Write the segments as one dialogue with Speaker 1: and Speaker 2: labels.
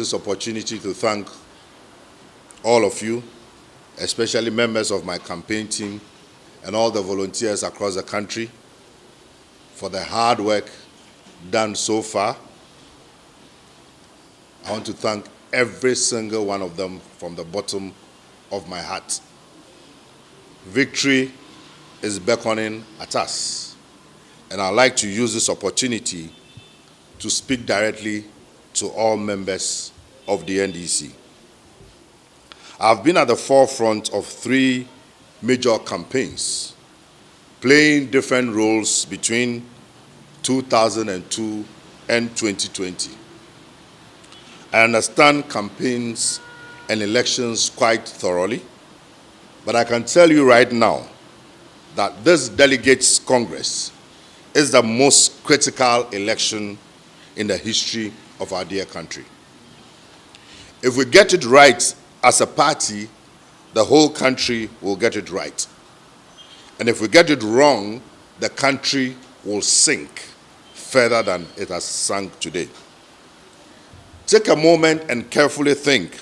Speaker 1: this opportunity to thank all of you, especially members of my campaign team and all the volunteers across the country for the hard work done so far. I want to thank every single one of them from the bottom of my heart. Victory is beckoning at us, and I'd like to use this opportunity to speak directly to all members of the NDC. I've been at the forefront of 3 major campaigns, playing different roles between 2002 and 2020. I understand campaigns and elections quite thoroughly, but I can tell you right now that this Delegates Congress is the most critical election in the history of our dear country. If we get it right as a party, the whole country will get it right. And if we get it wrong, the country will sink further than it has sunk today. Take a moment and carefully think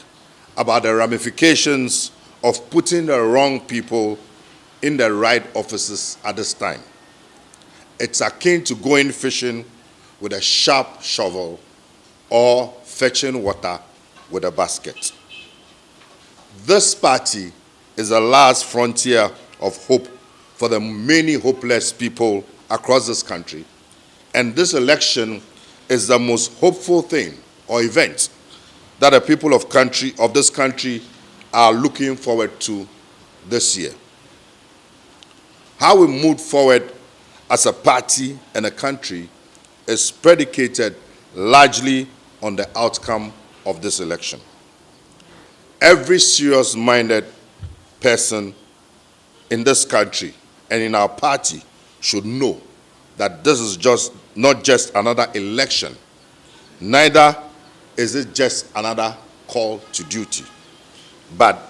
Speaker 1: about the ramifications of putting the wrong people in the right offices at this time. It's akin to going fishing with a sharp shovel or fetching water with a basket. This party is the last frontier of hope for the many hopeless people across this country, and this election is the most hopeful thing or event that the people of this country are looking forward to this year. How we move forward as a party and a country is predicated largely on the outcome of this election. Every serious-minded person in this country and in our party should know that this is not just another election, neither is it just another call to duty, but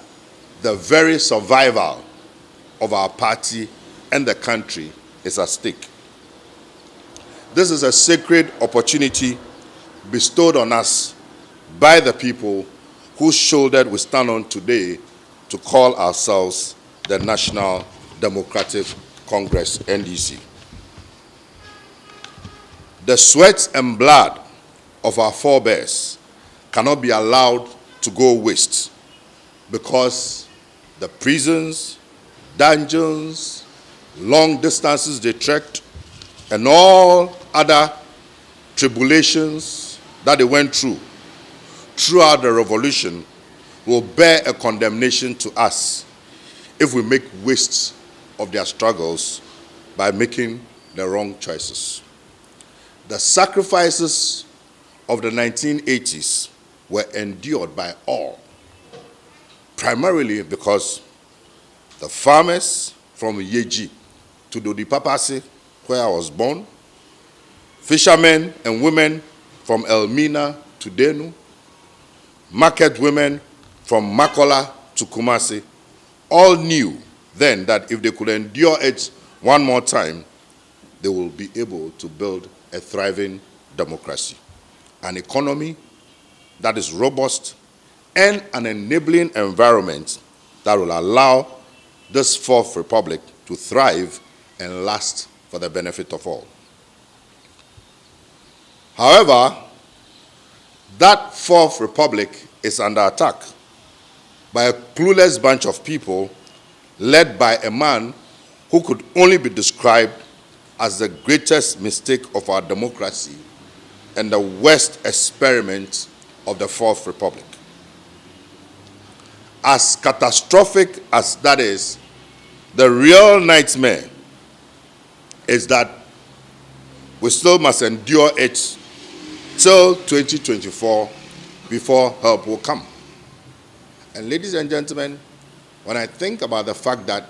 Speaker 1: the very survival of our party and the country is at stake. This is a sacred opportunity bestowed on us by the people whose shoulder we stand on today to call ourselves the National Democratic Congress, NDC. The sweat and blood of our forebears cannot be allowed to go waste, because the prisons, dungeons, long distances they trekked, and all other tribulations that they went through throughout the revolution will bear a condemnation to us if we make waste of their struggles by making the wrong choices. The sacrifices of the 1980s were endured by all, primarily because the farmers from Yeji to Dodipapase, where I was born, fishermen and women from Elmina to Denu, market women from Makola to Kumasi, all knew then that if they could endure it one more time, they will be able to build a thriving democracy, an economy that is robust, and an enabling environment that will allow this Fourth Republic to thrive and last for the benefit of all. However, that Fourth Republic is under attack by a clueless bunch of people led by a man who could only be described as the greatest mistake of our democracy and the worst experiment of the Fourth Republic. As catastrophic as that is, the real nightmare is that we still must endure it till 2024 before help will come. And ladies and gentlemen, when I think about the fact that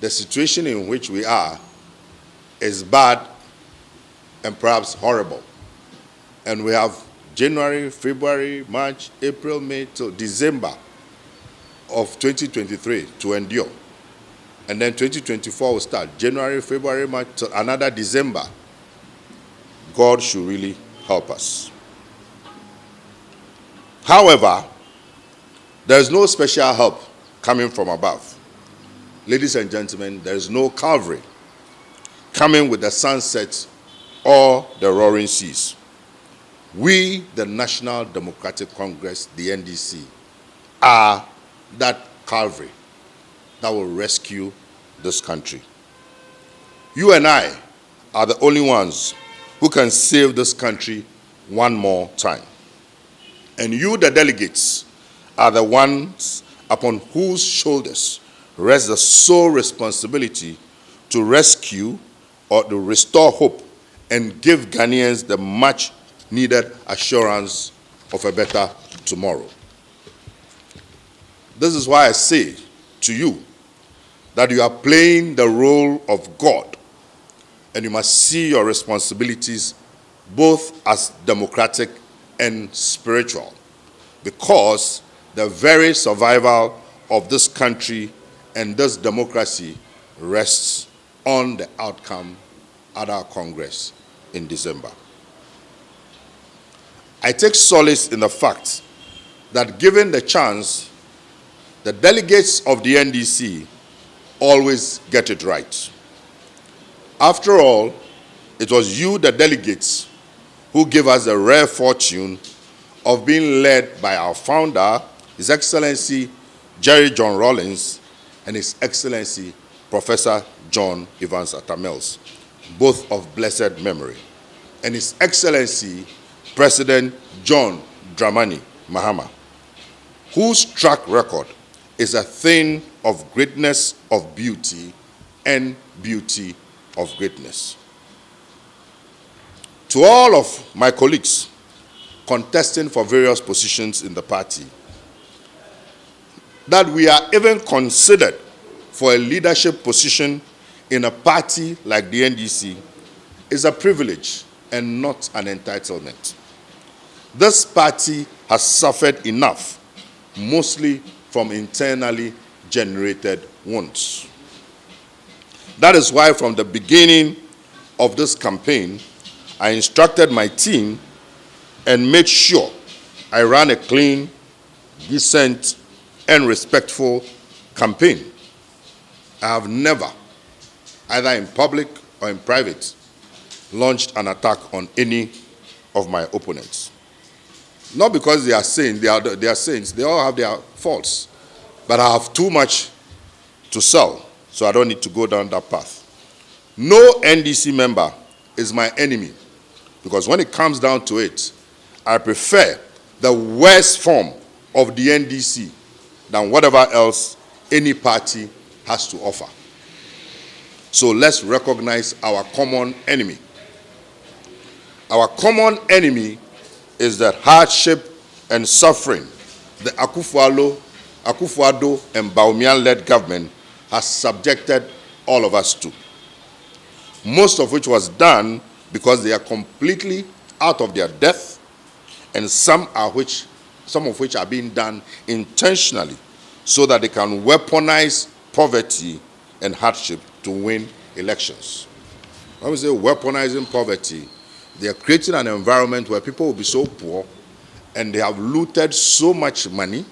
Speaker 1: the situation in which we are is bad and perhaps horrible, and we have January, February, March, April, May, till December of 2023 to endure, and then 2024 will start, January, February, March, till another December, God should really help us. However, there is no special help coming from above. Ladies and gentlemen, there is no Calvary coming with the sunset or the roaring seas. We, the National Democratic Congress, the NDC, are that Calvary that will rescue this country. You and I are the only ones who can save this country one more time. And you, the delegates, are the ones upon whose shoulders rests the sole responsibility to rescue or to restore hope and give Ghanaians the much needed assurance of a better tomorrow. This is why I say to you that you are playing the role of God, and you must see your responsibilities both as democratic and spiritual, because the very survival of this country and this democracy rests on the outcome at our Congress in December. I take solace in the fact that given the chance, the delegates of the NDC always get it right. After all, it was you, the delegates, who gave us the rare fortune of being led by our founder, His Excellency Jerry John Rawlings, and His Excellency Professor John Evans Atta Mills, both of blessed memory, and His Excellency President John Dramani Mahama, whose track record is a thing of greatness of beauty and beauty of greatness. To all of my colleagues contesting for various positions in the party, that we are even considered for a leadership position in a party like the NDC is a privilege and not an entitlement. This party has suffered enough, mostly from internally generated wounds. That is why from the beginning of this campaign, I instructed my team and made sure I ran a clean, decent, and respectful campaign. I have never, either in public or in private, launched an attack on any of my opponents. Not because they are saints, they are saints, they all have their faults. But I have too much to sell, so I don't need to go down that path. No NDC member is my enemy, because when it comes down to it, I prefer the worst form of the NDC than whatever else any party has to offer. So let's recognize our common enemy. Our common enemy is that hardship and suffering the Akufo-Addo and Bawumia-led government has subjected all of us to. Most of which was done because they are completely out of their depth, and some of which are being done intentionally so that they can weaponize poverty and hardship to win elections. When we say weaponizing poverty, they are creating an environment where people will be so poor and they have looted so much money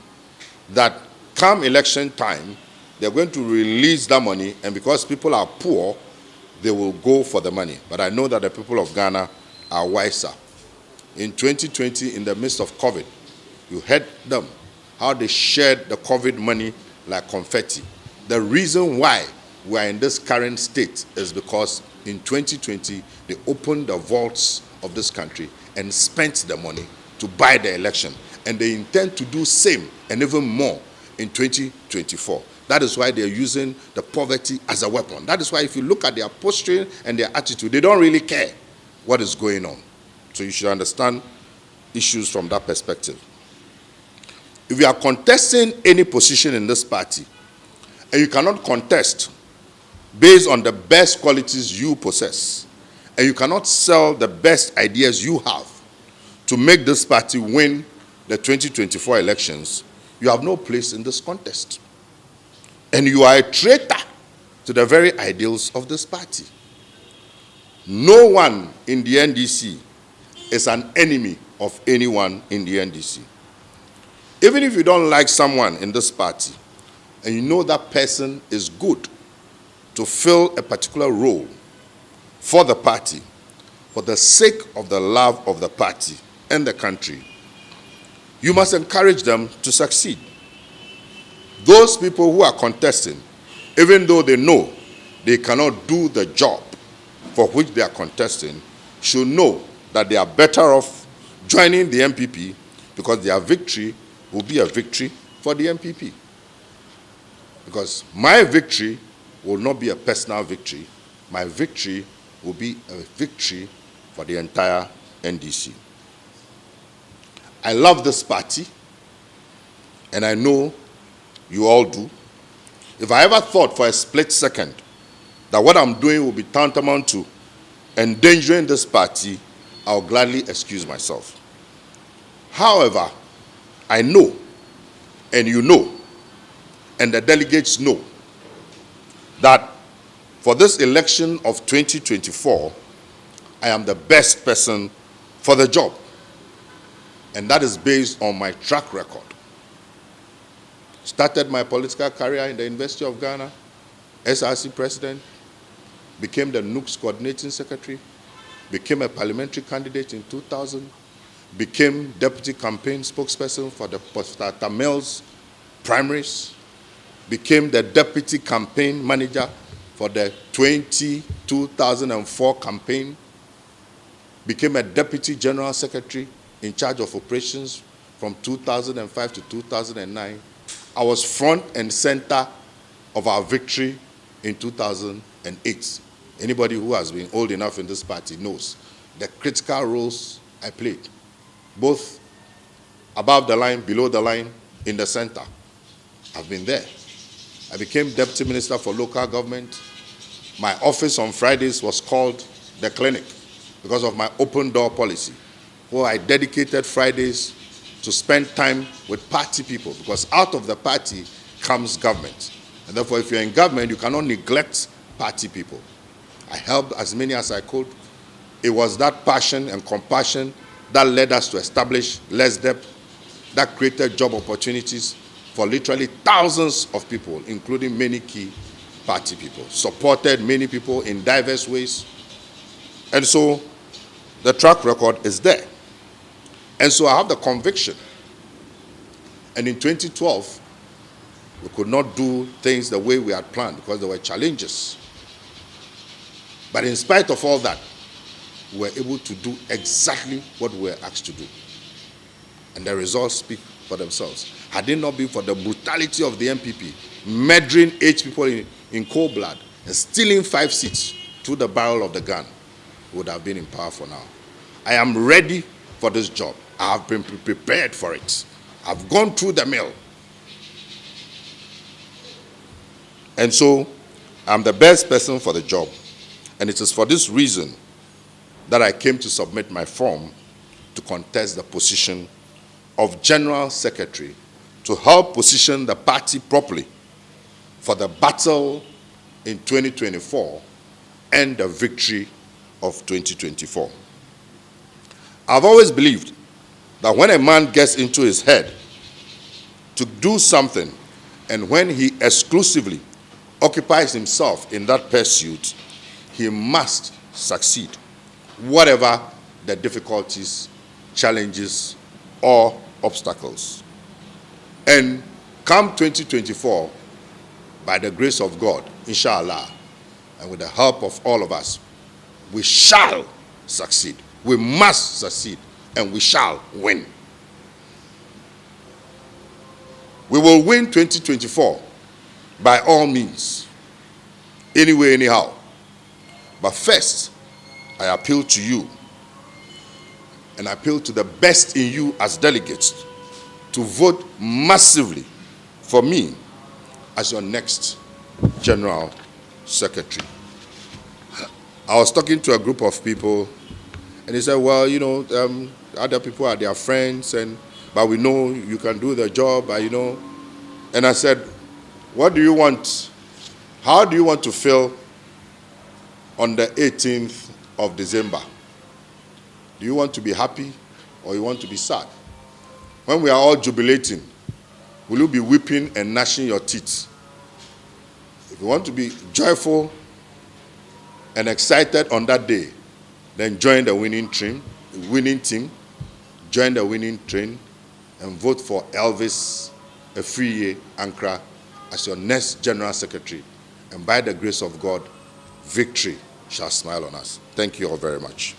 Speaker 1: that come election time, they're going to release that money, and because people are poor, they will go for the money. But I know that the people of Ghana are wiser. In 2020, in the midst of COVID, you heard them, how they shared the COVID money like confetti. The reason why we are in this current state is because in 2020, they opened the vaults of this country and spent the money to buy the election. And they intend to do same and even more in 2024. That is why they're using the poverty as a weapon. That is why if you look at their posturing and their attitude, they don't really care what is going on. So you should understand issues from that perspective. If you are contesting any position in this party, and you cannot contest based on the best qualities you possess, and you cannot sell the best ideas you have to make this party win the 2024 elections, you have no place in this contest. And you are a traitor to the very ideals of this party. No one in the NDC is an enemy of anyone in the NDC. Even if you don't like someone in this party, and you know that person is good to fill a particular role for the party, for the sake of the love of the party and the country, you must encourage them to succeed. Those people who are contesting, even though they know they cannot do the job for which they are contesting, should know that they are better off joining the MPP, because their victory will be a victory for the MPP. Because my victory will not be a personal victory. My victory will be a victory for the entire NDC. I love this party, and I know you all do. If I ever thought for a split second that what I'm doing will be tantamount to endangering this party, I'll gladly excuse myself. However, I know, and you know, and the delegates know, that for this election of 2024, I am the best person for the job. And that is based on my track record. Started my political career in the University of Ghana, SRC president, became the NUC's coordinating secretary, became a parliamentary candidate in 2000, became deputy campaign spokesperson for the Tamils primaries, became the deputy campaign manager for the 2004 campaign, became a deputy general secretary in charge of operations from 2005 to 2009. I was front and center of our victory in 2008. Anybody who has been old enough in this party knows the critical roles I played, both above the line, below the line, in the center. I've been there. I became Deputy Minister for Local Government. My office on Fridays was called the clinic because of my open door policy, where I dedicated Fridays to spend time with party people, because out of the party comes government. And therefore, if you're in government, you cannot neglect party people. I helped as many as I could. It was that passion and compassion that led us to establish LESDEP, that created job opportunities for literally thousands of people, including many key party people, supported many people in diverse ways. And so the track record is there. And so I have the conviction. And in 2012, we could not do things the way we had planned because there were challenges. But in spite of all that, we were able to do exactly what we were asked to do. And the results speak for themselves. Had it not been for the brutality of the MPP, murdering 8 people in cold blood and stealing 5 seats through the barrel of the gun, we would have been in power for now. I am ready for this job. I have been prepared for it. I've gone through the mill. And so I'm the best person for the job. And it is for this reason that I came to submit my form to contest the position of General Secretary, to help position the party properly for the battle in 2024 and the victory of 2024. I've always believed that when a man gets into his head to do something, and when he exclusively occupies himself in that pursuit, he must succeed, whatever the difficulties, challenges, or obstacles. And come 2024, by the grace of God, inshallah, and with the help of all of us, we shall succeed. We must succeed, and we shall win. We will win 2024 by all means, anyway, anyhow. But first, I appeal to you, and I appeal to the best in you as delegates, to vote massively for me as your next General Secretary. I was talking to a group of people, and they said, well, you know, other people are their friends, but we know you can do the job, you know. And I said, what do you want? How do you want to feel on the 18th of December? Do you want to be happy or you want to be sad? When we are all jubilating Will you be weeping and gnashing your teeth? If you want to be joyful and excited on that day, then join the winning team, join the winning train, and vote for Elvis Afriyie Ankrah as your next General Secretary. And by the grace of God, victory shall smile on us. Thank you all very much.